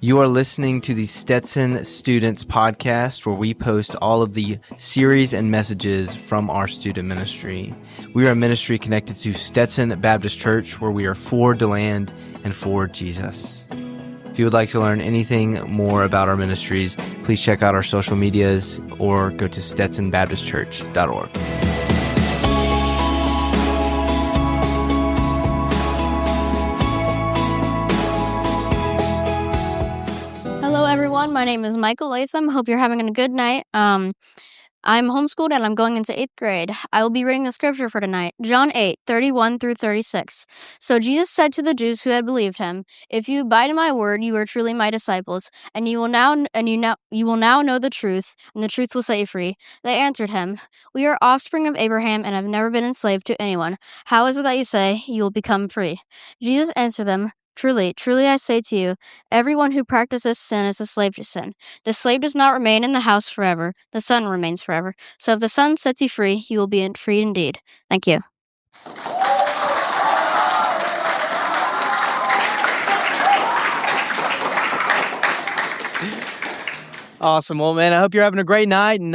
You are listening to the Stetson Students Podcast, where we post all of the series and messages from our student ministry. We are a ministry connected to Stetson Baptist Church, where we are for DeLand and for Jesus. If you would like to learn anything more about our ministries, please check out our social medias or go to stetsonbaptistchurch.org. Hello, everyone. My name is Michael Latham. Hope you're having a good night. I'm homeschooled and I'm going into 8th grade. I will be reading the scripture for tonight, John 8:31 through 36. So Jesus said to the Jews who had believed him, "If you abide in my word, you are truly my disciples, and you will now know the truth, and the truth will set you free." They answered him, "We are offspring of Abraham and have never been enslaved to anyone. How is it that you say you will become free?" Jesus answered them, "Truly, truly I say to you, everyone who practices sin is a slave to sin. The slave does not remain in the house forever. The son remains forever. So if the son sets you free, you will be free indeed." Thank you. Awesome. Well, man, I hope you're having a great night. And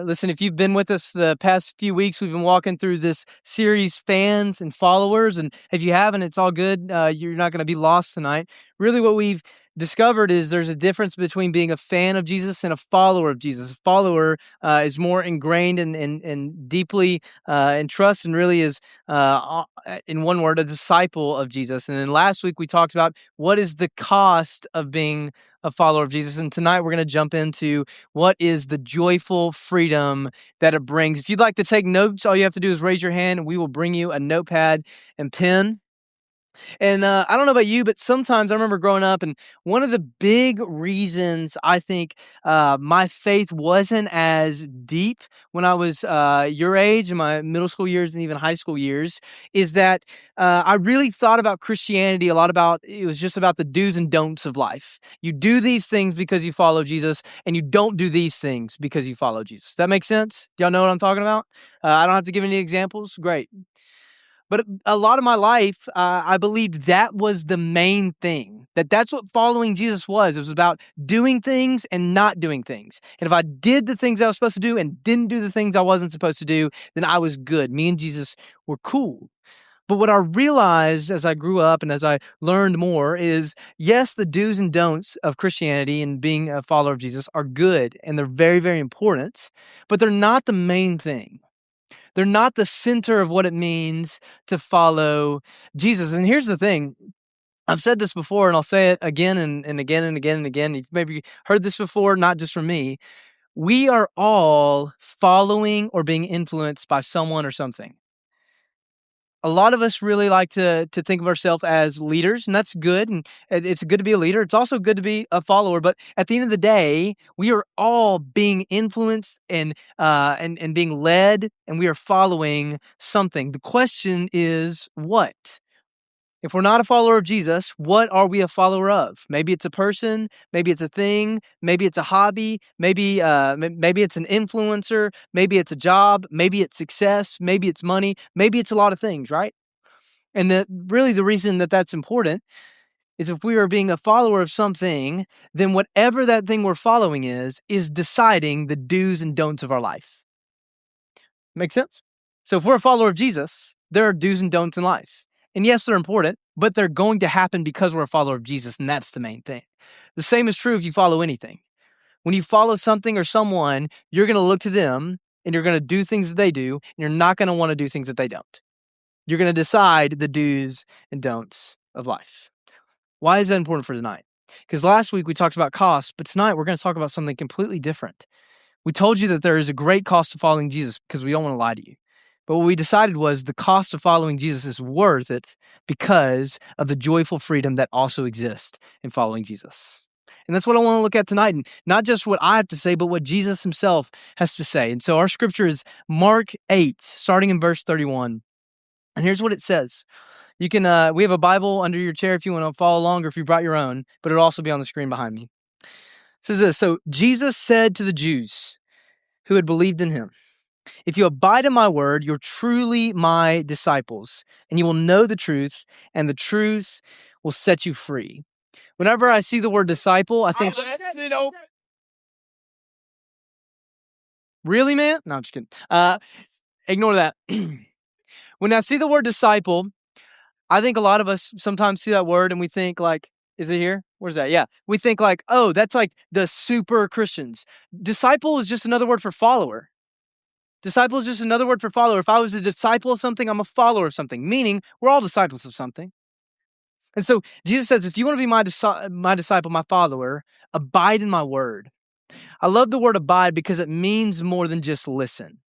listen, if you've been with us the past few weeks, we've been walking through this series, Fans and Followers. And if you haven't, it's all good. You're not going to be lost tonight. Really, what we've discovered is there's a difference between being a fan of Jesus and a follower of Jesus. A follower is more ingrained and deeply in trust, and really is, in one word, a disciple of Jesus. And then last week we talked about what is the cost of being a follower of Jesus. And tonight we're going to jump into what is the joyful freedom that it brings. If you'd like to take notes, all you have to do is raise your hand and we will bring you a notepad and pen. And I don't know about you, but sometimes I remember growing up, and one of the big reasons I think my faith wasn't as deep when I was your age, in my middle school years and even high school years, is that I really thought about Christianity a lot about, it was just about the do's and don'ts of life. You do these things because you follow Jesus, and you don't do these things because you follow Jesus. That makes sense? Y'all know what I'm talking about? I don't have to give any examples. Great. But a lot of my life, I believed that was the main thing, that's what following Jesus was. It was about doing things and not doing things. And if I did the things I was supposed to do and didn't do the things I wasn't supposed to do, then I was good. Me and Jesus were cool. But what I realized as I grew up and as I learned more is, yes, the do's and don'ts of Christianity and being a follower of Jesus are good, and they're very, very important, but they're not the main thing. They're not the center of what it means to follow Jesus. And here's the thing. I've said this before, and I'll say it again and again and again and again. You've maybe heard this before, not just from me. We are all following or being influenced by someone or something. A lot of us really like to think of ourselves as leaders, and that's good, and it's good to be a leader. It's also good to be a follower, but at the end of the day, we are all being influenced and being led, and we are following something. The question is, what? If we're not a follower of Jesus, what are we a follower of? Maybe it's a person, maybe it's a thing, maybe it's a hobby, maybe it's an influencer, maybe it's a job, maybe it's success, maybe it's money, maybe it's a lot of things, right? And really the reason that that's important is if we are being a follower of something, then whatever that thing we're following is deciding the do's and don'ts of our life. Make sense? So if we're a follower of Jesus, there are do's and don'ts in life. And yes, they're important, but they're going to happen because we're a follower of Jesus, and that's the main thing. The same is true if you follow anything. When you follow something or someone, you're going to look to them, and you're going to do things that they do, and you're not going to want to do things that they don't. You're going to decide the do's and don'ts of life. Why is that important for tonight? Because last week we talked about cost, but tonight we're going to talk about something completely different. We told you that there is a great cost to following Jesus because we don't want to lie to you. But what we decided was the cost of following Jesus is worth it because of the joyful freedom that also exists in following Jesus. And that's what I want to look at tonight. And not just what I have to say, but what Jesus himself has to say. And so our scripture is Mark 8, starting in verse 31. And here's what it says. You can, we have a Bible under your chair if you want to follow along, or if you brought your own, but it'll also be on the screen behind me. It says this: So Jesus said to the Jews who had believed in him, "If you abide in my word, you're truly my disciples, and you will know the truth, and the truth will set you free." Whenever I see the word disciple, I think, really, man? No, I'm just kidding. Ignore that. When I see the word disciple, I think a lot of us sometimes see that word and we think like, is it here? Where's that? Yeah. We think like, oh, that's like the super Christians. Disciple is just another word for follower. Disciple is just another word for follower. If I was a disciple of something, I'm a follower of something, meaning we're all disciples of something. And so Jesus says, if you want to be my disciple, my follower, abide in my word. I love the word abide because it means more than just listen.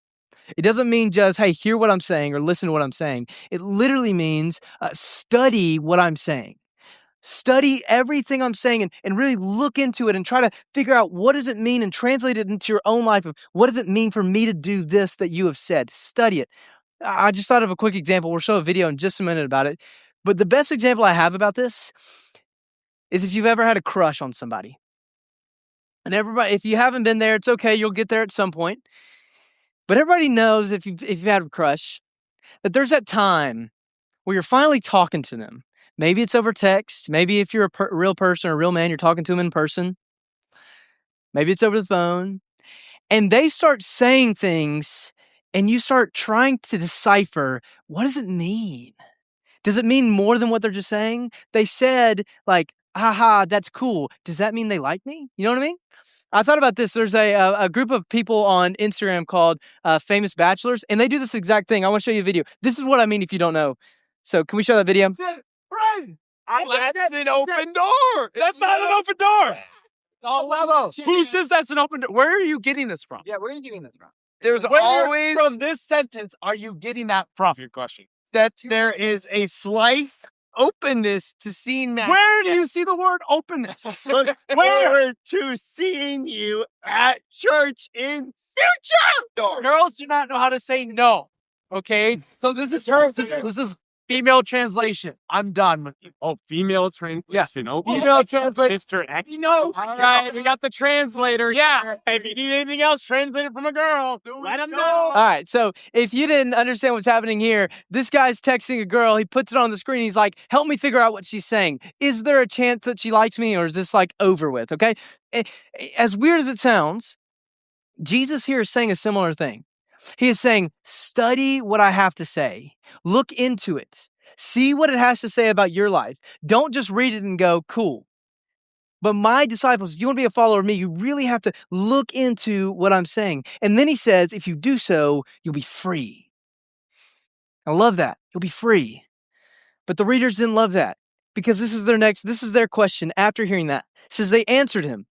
It doesn't mean just, hey, hear what I'm saying or listen to what I'm saying. It literally means study what I'm saying. Study everything I'm saying and really look into it and try to figure out what does it mean and translate it into your own life of what does it mean for me to do this that you have said. Study it. I just thought of a quick example. We'll show a video in just a minute about it. But the best example I have about this is if you've ever had a crush on somebody. And everybody, if you haven't been there, it's okay. You'll get there at some point. But everybody knows if you've had a crush, that there's that time where you're finally talking to them. Maybe it's over text. Maybe if you're a real person or a real man, you're talking to them in person. Maybe it's over the phone. And they start saying things and you start trying to decipher, what does it mean? Does it mean more than what they're just saying? They said like, haha, that's cool. Does that mean they like me? You know what I mean? I thought about this. There's a group of people on Instagram called Famous Bachelors, and they do this exact thing. I want to show you a video. This is what I mean if you don't know. So can we show that video? That's an open door. That's not an open door. Oh, level. Who says that's an open door? Where are you getting this from? Yeah, where are you getting this from? There's Where always from this sentence are you getting that from? Good question. That there is a slight openness to seeing that. Where do you see the word openness? Look forward to seeing you at church in future. Girls do not know how to say no. Okay, so this is her. This is female translation. I'm done with you. Oh, female translation. Yeah. Oh, Female translation. Mr. X. No. All right, we got the translator. Yeah. If you need anything else, translate it from a girl. Let them know. All right, so if you didn't understand what's happening here, this guy's texting a girl. He puts it on the screen. He's like, help me figure out what she's saying. Is there a chance that she likes me or is this like over with, okay? As weird as it sounds, Jesus here is saying a similar thing. He is saying, study what I have to say. Look into it. See what it has to say about your life. Don't just read it and go, cool. But my disciples, if you want to be a follower of me, you really have to look into what I'm saying. And then he says, if you do so, you'll be free. I love that. You'll be free. But the readers didn't love that because this is their question after hearing that. It says they answered him,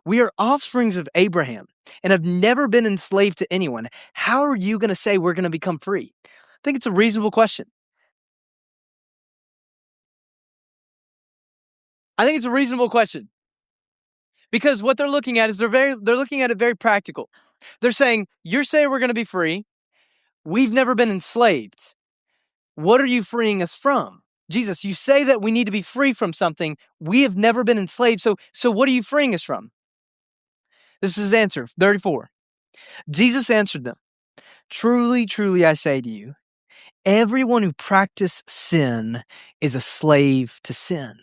we are offsprings of Abraham and have never been enslaved to anyone. How are you going to say we're going to become free? I think it's a reasonable question. I think it's a reasonable question because what they're looking at is they're looking at it very practical. They're saying, you're saying we're going to be free. We've never been enslaved. What are you freeing us from? Jesus, you say that we need to be free from something. We have never been enslaved. So what are you freeing us from? This is his answer, 34. Jesus answered them, truly, truly, I say to you, everyone who practices sin is a slave to sin.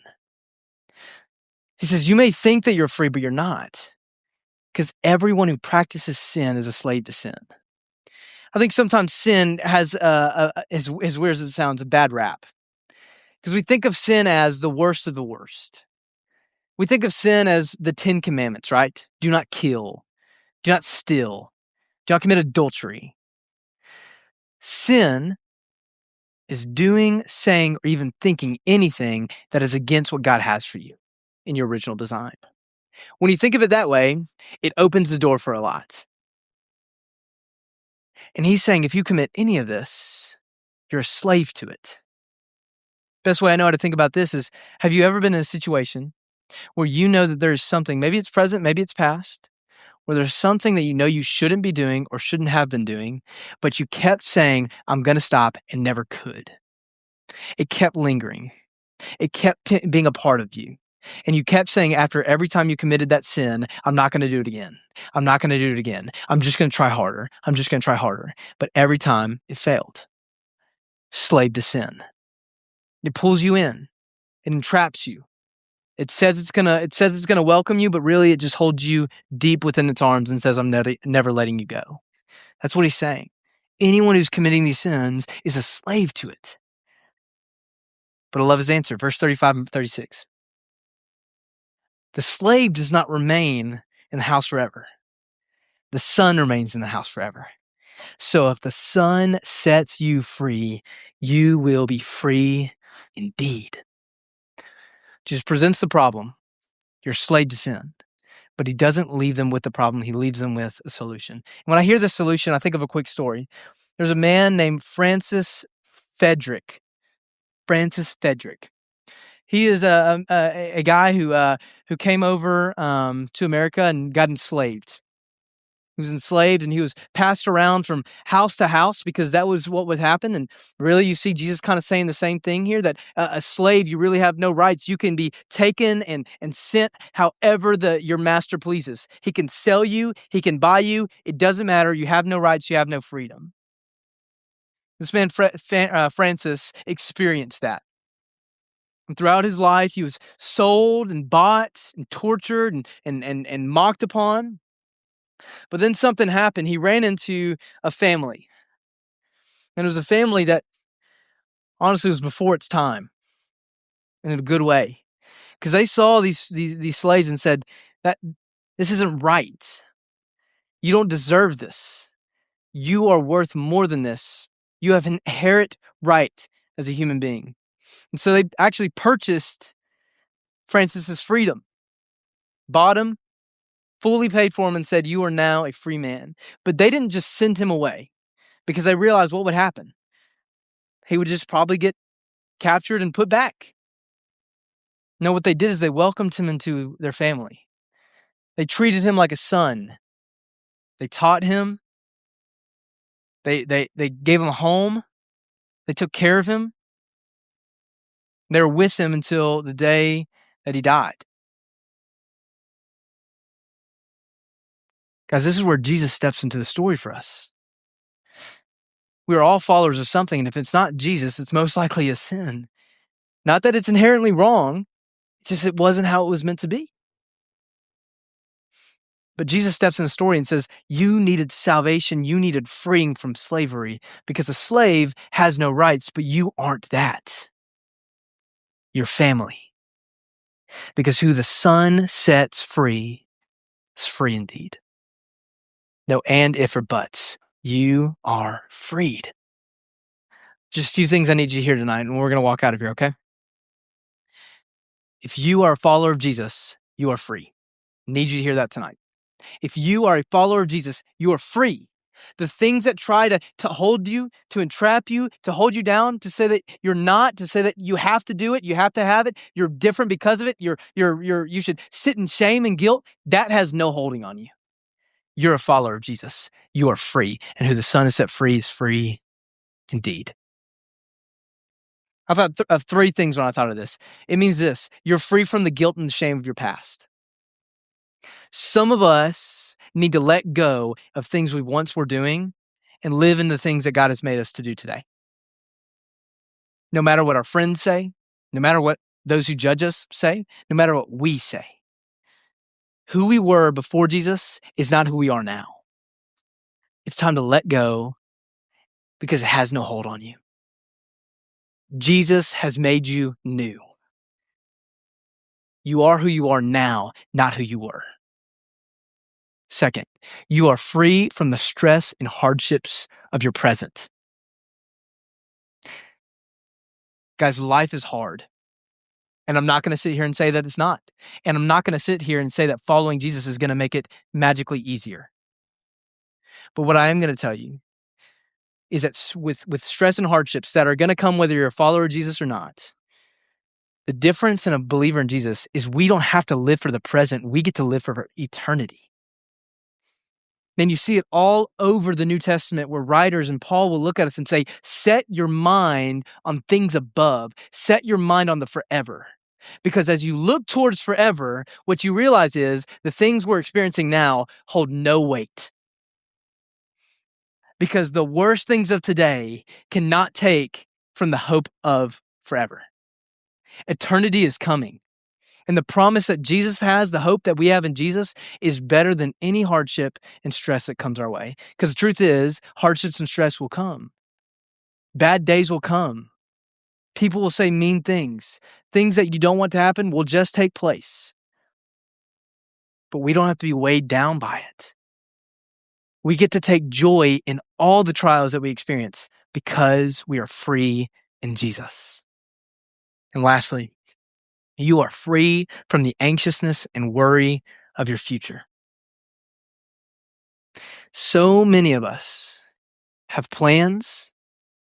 He says, you may think that you're free, but you're not, because everyone who practices sin is a slave to sin. I think sometimes sin has, as weird as it sounds, a bad rap, because we think of sin as the worst of the worst. We think of sin as the 10 Commandments, right? Do not kill. Do not steal. Do not commit adultery. Sin is doing, saying, or even thinking anything that is against what God has for you in your original design. When you think of it that way, it opens the door for a lot. And he's saying, if you commit any of this, you're a slave to it. Best way I know how to think about this is, have you ever been in a situation where you know that there's something, maybe it's present, maybe it's past, where there's something that you know you shouldn't be doing or shouldn't have been doing, but you kept saying, I'm going to stop, and never could. It kept lingering. It kept being a part of you. And you kept saying after every time you committed that sin, I'm not going to do it again. I'm not going to do it again. I'm just going to try harder. I'm just going to try harder. But every time it failed. Slave to sin. It pulls you in. It entraps you. It says it's gonna welcome you, but really it just holds you deep within its arms and says, I'm never letting you go. That's what he's saying. Anyone who's committing these sins is a slave to it. But I love his answer, verse 35 and 36. The slave does not remain in the house forever. The son remains in the house forever. So if the son sets you free, you will be free indeed. Jesus presents the problem. You're a slave to sin. But he doesn't leave them with the problem. He leaves them with a solution. And when I hear this solution, I think of a quick story. There's a man named Francis Frederick. Francis Frederick. He is a guy who came over to America and got enslaved. He was enslaved and he was passed around from house to house because that was what would happen. And really, you see Jesus kind of saying the same thing here, that a slave, you really have no rights. You can be taken and sent however your master pleases. He can sell you. He can buy you. It doesn't matter. You have no rights. You have no freedom. This man, Francis, experienced that. And throughout his life, he was sold and bought and tortured and mocked upon. But then something happened. He ran into a family. And it was a family that honestly was before its time in a good way. Because they saw these slaves and said, that this isn't right. You don't deserve this. You are worth more than this. You have an inherent right as a human being. And so they actually purchased Francis's freedom, bought him, fully paid for him, and said, you are now a free man. But they didn't just send him away because they realized what would happen. He would just probably get captured and put back. No, what they did is they welcomed him into their family. They treated him like a son. They taught him. They gave him a home. They took care of him. They were with him until the day that he died. Guys, this is where Jesus steps into the story for us. We are all followers of something, and if it's not Jesus, it's most likely a sin. Not that it's inherently wrong, it's just it wasn't how it was meant to be. But Jesus steps in the story and says, you needed salvation, you needed freeing from slavery, because a slave has no rights, but you aren't that. You're family. Because who the Son sets free is free indeed. No and, if, or buts. You are freed. Just a few things I need you to hear tonight, and we're going to walk out of here, okay? If you are a follower of Jesus, you are free. I need you to hear that tonight. If you are a follower of Jesus, you are free. The things that try to hold you, to entrap you, to hold you down, to say that you're not, to say that you have to do it, you have to have it, you're different because of it, you should sit in shame and guilt, that has no holding on you. You're a follower of Jesus. You are free. And who the Son has set free is free indeed. I thought of three things when I thought of this. It means this: you're free from the guilt and the shame of your past. Some of us need to let go of things we once were doing and live in the things that God has made us to do today. No matter what our friends say, no matter what those who judge us say, no matter what we say. Who we were before Jesus is not who we are now. It's time to let go because it has no hold on you. Jesus has made you new. You are who you are now, not who you were. Second, you are free from the stress and hardships of your present. Guys, life is hard. And I'm not going to sit here and say that it's not. And I'm not going to sit here and say that following Jesus is going to make it magically easier. But what I am going to tell you is that with stress and hardships that are going to come whether you're a follower of Jesus or not, the difference in a believer in Jesus is we don't have to live for the present. We get to live for eternity. Then you see it all over the New Testament where writers and Paul will look at us and say, set your mind on things above. Set your mind on the forever. Because as you look towards forever, what you realize is the things we're experiencing now hold no weight. Because the worst things of today cannot take from the hope of forever. Eternity is coming. And the promise that Jesus has, the hope that we have in Jesus, is better than any hardship and stress that comes our way. Because the truth is, hardships and stress will come. Bad days will come. People will say mean things. Things that you don't want to happen will just take place. But we don't have to be weighed down by it. We get to take joy in all the trials that we experience because we are free in Jesus. And lastly, you are free from the anxiousness and worry of your future. So many of us have plans.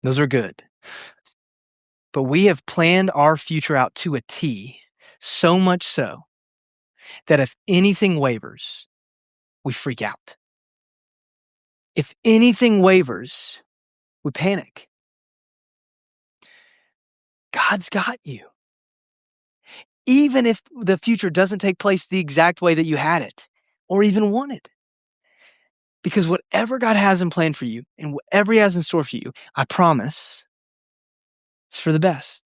Those are good. But we have planned our future out to a T, so much so that if anything wavers, we freak out. If anything wavers, we panic. God's got you. Even if the future doesn't take place the exact way that you had it or even wanted. Because whatever God has in plan for you and whatever He has in store for you, I promise, it's for the best.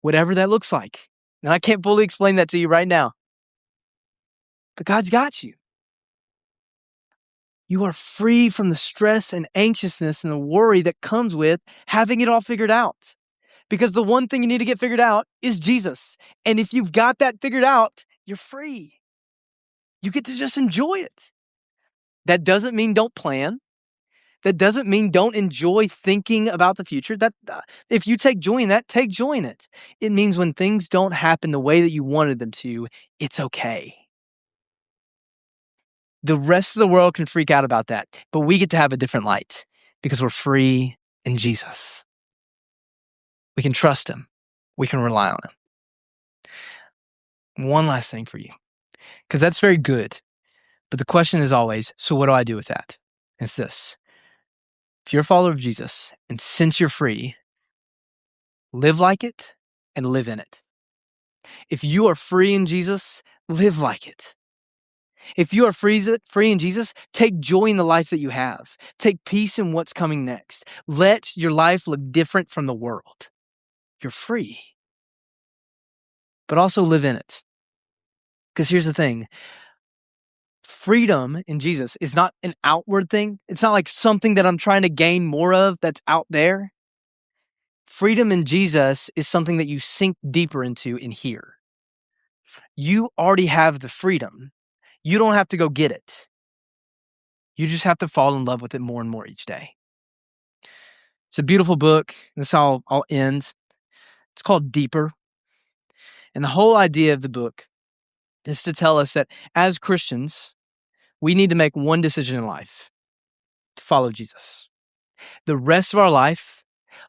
Whatever that looks like. And I can't fully explain that to you right now. But God's got you. You are free from the stress and anxiousness and the worry that comes with having it all figured out. Because the one thing you need to get figured out is Jesus. And if you've got that figured out, you're free. You get to just enjoy it. That doesn't mean don't plan. That doesn't mean don't enjoy thinking about the future. If you take joy in that, take joy in it. It means when things don't happen the way that you wanted them to, it's okay. The rest of the world can freak out about that, but we get to have a different light because we're free in Jesus. We can trust Him. We can rely on Him. One last thing for you, because that's very good. But the question is always, so what do I do with that? It's this. If you're a follower of Jesus, and since you're free, live like it and live in it. If you are free in Jesus, live like it. If you are free in Jesus, take joy in the life that you have. Take peace in what's coming next. Let your life look different from the world. You're free. But also live in it. Because here's the thing. Freedom in Jesus is not an outward thing. It's not like something that I'm trying to gain more of that's out there. Freedom in Jesus is something that you sink deeper into in here. You already have the freedom. You don't have to go get it. You just have to fall in love with it more and more each day. It's a beautiful book. This is how I'll end. It's called Deeper. And the whole idea of the book is to tell us that as Christians, we need to make one decision in life: to follow Jesus. The rest of our life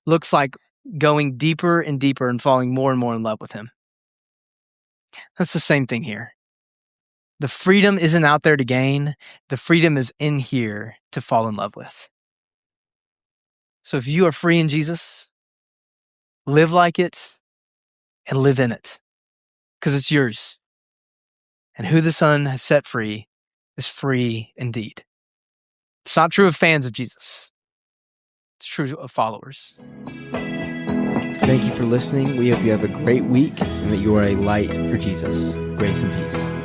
looks like going deeper and deeper and falling more and more in love with Him. That's the same thing here. The freedom isn't out there to gain. The freedom is in here to fall in love with. So if you are free in Jesus, live like it and live in it, because it's yours. And who the Son has set free is free indeed. It's not true of fans of Jesus. It's true of followers. Thank you for listening. We hope you have a great week and that you are a light for Jesus. Grace and peace.